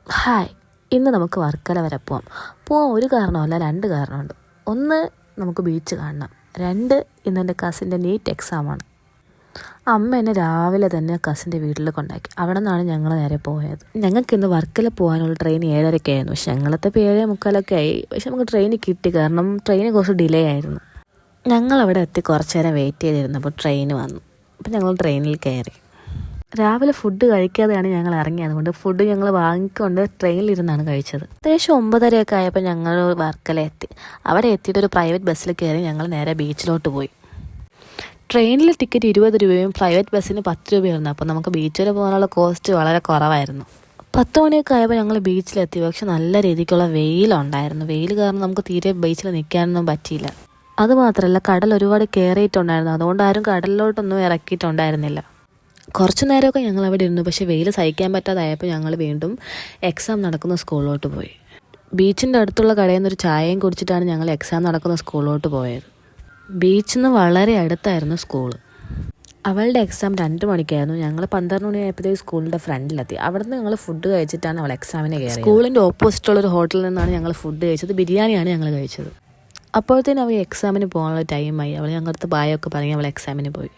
Hi, ഇന്ന് നമുക്ക് വർക്കല വരെ പോവാം. പോവാൻ ഒരു കാരണമല്ല, രണ്ട് കാരണമുണ്ട്. ഒന്ന്, നമുക്ക് ബീച്ച് കാണണം. രണ്ട്, ഇന്നെൻ്റെ കസിൻ്റെ നീറ്റ് എക്സാമാണ്. അമ്മ എന്നെ രാവിലെ തന്നെ കസിൻ്റെ വീട്ടിൽ കൊണ്ടാക്കി. അവിടെ നിന്നാണ് ഞങ്ങൾ നേരെ പോയത്. ഞങ്ങൾക്ക് ഇന്ന് വർക്കല പോകാനുള്ള ട്രെയിൻ 7:30 പക്ഷെ ഞങ്ങളെത്തപ്പോൾ 7:45 ആയി. പക്ഷെ നമുക്ക് ട്രെയിൻ കിട്ടി, കാരണം ട്രെയിൻ കുറച്ച് ഡിലേ ആയിരുന്നു. ഞങ്ങളവിടെ എത്തി കുറച്ച് നേരം വെയിറ്റ് ചെയ്തിരുന്നപ്പോൾ ട്രെയിൻ വന്നു. അപ്പോൾ ഞങ്ങൾ ട്രെയിനിൽ കയറി. രാവിലെ ഫുഡ് കഴിക്കാതെയാണ് ഞങ്ങൾ ഇറങ്ങിയത്. അതുകൊണ്ട് ഫുഡ് ഞങ്ങൾ വാങ്ങിക്കൊണ്ട് ട്രെയിനിലിരുന്നാണ് കഴിച്ചത്. ഏകദേശം 9:30 ആയപ്പോൾ ഞങ്ങൾ വർക്കല എത്തി. അവിടെ എത്തിയിട്ട് ഒരു പ്രൈവറ്റ് ബസ്സിൽ കയറി ഞങ്ങൾ നേരെ ബീച്ചിലോട്ട് പോയി. ട്രെയിനിലെ ടിക്കറ്റ് 20 രൂപയും പ്രൈവറ്റ് ബസ്സിന് 10 രൂപയായിരുന്നു. അപ്പോൾ നമുക്ക് ബീച്ച് വരെ പോകാനുള്ള കോസ്റ്റ് വളരെ കുറവായിരുന്നു. 10 മണിയൊക്കെ ആയപ്പോൾ ഞങ്ങൾ ബീച്ചിലെത്തി. പക്ഷെ നല്ല രീതിക്കുള്ള വെയിലുണ്ടായിരുന്നു. വെയിൽ കാരണം നമുക്ക് തീരെ ബീച്ചിൽ നിൽക്കാനൊന്നും പറ്റിയില്ല. അതുമാത്രമല്ല, കടൽ ഒരുപാട് കയറിയിട്ടുണ്ടായിരുന്നു. അതുകൊണ്ട് ആരും കടലിലോട്ടൊന്നും ഇറക്കിയിട്ടുണ്ടായിരുന്നില്ല. കുറച്ച് നേരമൊക്കെ ഞങ്ങൾ അവിടെ ഇരുന്നു. പക്ഷേ വെയിൽ സഹിക്കാൻ പറ്റാതായപ്പോൾ ഞങ്ങൾ വീണ്ടും എക്സാം നടക്കുന്ന സ്കൂളിലോട്ട് പോയി. ബീച്ചിൻ്റെ അടുത്തുള്ള കടയിൽ നിന്നൊരു ചായയും കുടിച്ചിട്ടാണ് ഞങ്ങൾ എക്സാം നടക്കുന്ന സ്കൂളിലോട്ട് പോയത്. ബീച്ചിൽ നിന്ന് വളരെ അടുത്തായിരുന്നു സ്കൂള്. അവളുടെ എക്സാം 2 മണിക്കായിരുന്നു. ഞങ്ങൾ 12 മണിയായപ്പോഴത്തേക്ക് സ്കൂളിൻ്റെ ഫ്രണ്ടിലെത്തി. അവിടെ നിന്ന് ഞങ്ങൾ ഫുഡ് കഴിച്ചിട്ടാണ് അവൾ എക്സാമിന് കയറിയത്. സ്കൂളിൻ്റെ ഓപ്പോസിറ്റുള്ളൊരു ഹോട്ടലിൽ നിന്നാണ് ഞങ്ങൾ ഫുഡ് കഴിച്ചത്. ബിരിയാണിയാണ് ഞങ്ങൾ കഴിച്ചത്. അപ്പോഴത്തേനും അവൾ എക്സാമിന് പോകാനുള്ള ടൈമായി. അവൾ ഞങ്ങളുടെ ബായൊക്കെ പറഞ്ഞ് അവൾ എക്സാമിന് പോയി.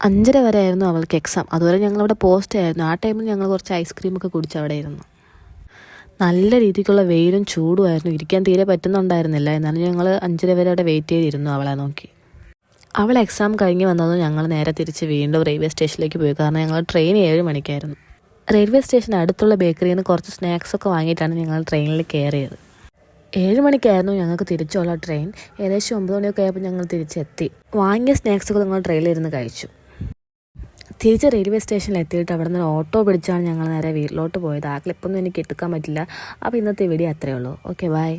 5:30 വരെ ആയിരുന്നു അവൾക്ക് എക്സാം. അതുവരെ ഞങ്ങളവിടെ പോസ്റ്റ് ആയിരുന്നു. ആ ടൈമിൽ ഞങ്ങൾ കുറച്ച് ഐസ്ക്രീമൊക്കെ കുടിച്ച് അവിടെ ഇരുന്നു. നല്ല രീതിക്കുള്ള വെയിലും ചൂടുമായിരുന്നു. ഇരിക്കാൻ തീരെ പറ്റുന്നുണ്ടായിരുന്നില്ല. എന്നാലും ഞങ്ങൾ 5:30 വരെ അവിടെ വെയിറ്റ് ചെയ്തിരുന്നു അവളെ നോക്കി. അവൾ എക്സാം കഴിഞ്ഞ് വന്നതും ഞങ്ങൾ നേരെ തിരിച്ച് വീണ്ടും റെയിൽവേ സ്റ്റേഷനിലേക്ക് പോയി. കാരണം ഞങ്ങൾ ട്രെയിൻ 7 മണിക്കായിരുന്നു. റെയിൽവേ സ്റ്റേഷൻ അടുത്തുള്ള ബേക്കറിയിൽ നിന്ന് കുറച്ച് സ്നാക്സൊക്കെ വാങ്ങിയിട്ടാണ് ഞങ്ങൾ ട്രെയിനിൽ കയറിയത്. 7 മണിക്കായിരുന്നു ഞങ്ങൾക്ക് തിരിച്ചുള്ള ട്രെയിൻ. ഏകദേശം 9 മണിയൊക്കെ ആയപ്പോൾ ഞങ്ങൾ തിരിച്ചെത്തി. വാങ്ങിയ സ്നാക്സൊക്കെ ഞങ്ങൾ ട്രെയിനിലിരുന്ന് കഴിച്ചു. തിരിച്ച് റെയിൽവേ സ്റ്റേഷനിൽ എത്തിയിട്ട് അവിടെ നിന്ന് ഓട്ടോ പിടിച്ചാണ് ഞങ്ങൾ നേരെ വീട്ടിലോട്ട് പോയത്. ആ ക്ലിപ്പൊന്നും എനിക്ക് എടുക്കാൻ പറ്റില്ല. അപ്പോൾ ഇന്നത്തെ വീഡിയോ അത്രയേ ഉള്ളൂ. Okay, by.